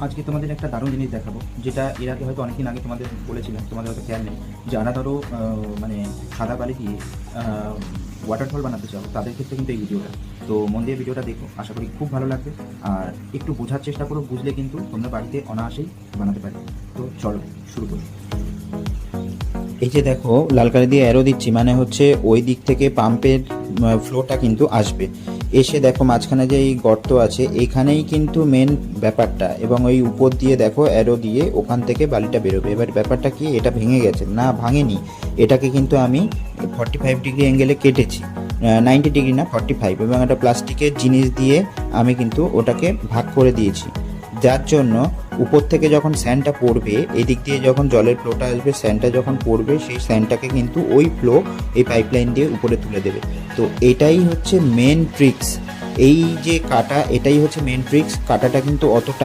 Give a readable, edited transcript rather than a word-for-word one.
আজকে তোমাদের একটা দারুণ জিনিস দেখাবো, যেটা এর আগে হয়তো অনেকদিন আগে তোমাদের বলেছিলাম, তোমাদের হয়তো খেয়াল নেই। যারা ধরো মানে সাদা বালি দিয়ে ওয়াটারফল বানাতে চাও, তাদের ক্ষেত্রে কিন্তু এই ভিডিওটা। তো মন দিয়ে ভিডিওটা দেখো, আশা করি খুব ভালো লাগবে। আর একটু বোঝার চেষ্টা করো, বুঝলে কিন্তু তোমরা বাড়িতে অনায়াসেই বানাতে পারবে। তো চলো শুরু করি। এই যে দেখো, লাল কালি দিয়ে অ্যারো দিচ্ছি, মানে হচ্ছে ওই দিক থেকে পাম্পের ফ্লোটা কিন্তু আসবে। এসে দেখো মাঝখানে যে এই গর্ত আছে, এইখানেই কিন্তু মেন ব্যাপারটা, এবং ওই উপর দিয়ে দেখো অ্যারো দিয়ে ওখান থেকে বালিটা বেরোবে। এবার ব্যাপারটা কি, এটা ভেঙে গেছে না, ভাঙেনি। এটাকে কিন্তু আমি 45 ডিগ্রি অ্যাঙ্গেলে কেটেছি, 90 ডিগ্রি না, 45, এবং একটা প্লাস্টিকের জিনিস দিয়ে আমি কিন্তু ওটাকে ভাগ করে দিয়েছি। যার জন্য উপর থেকে যখন স্যান্ডটা পড়বে, এদিক দিয়ে যখন জলের ফ্লোটা আসবে, স্যান্ডটা যখন পড়বে, সেই স্যান্ডটাকে কিন্তু ওই ফ্লো এই পাইপলাইন দিয়ে উপরে তুলে দেবে। তো এটাই হচ্ছে মেন ট্রিক্স। এই যে কাটা, এটাই হচ্ছে মেন ট্রিক্স। কাটাটা কিন্তু অতটা